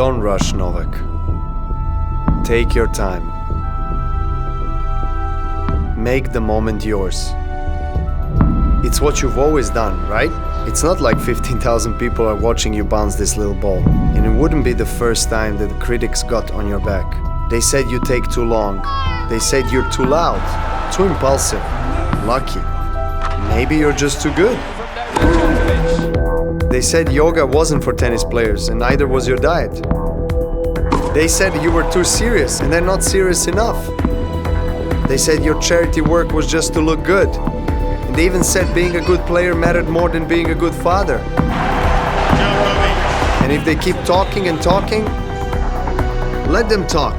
Don't rush, Novak. Take your time. Make the moment yours. It's what you've always done, right? It's not like 15,000 people are watching you bounce this little ball. And it wouldn't be the first time that the critics got on your back. They said you take too long. They said you're too loud, too impulsive, lucky. Maybe you're just too good. They said yoga wasn't for tennis players, and neither was your diet. They said you were too serious, and they're not serious enough. They said your charity work was just to look good. And they even said being a good player mattered more than being a good father. And if they keep talking and talking, let them talk.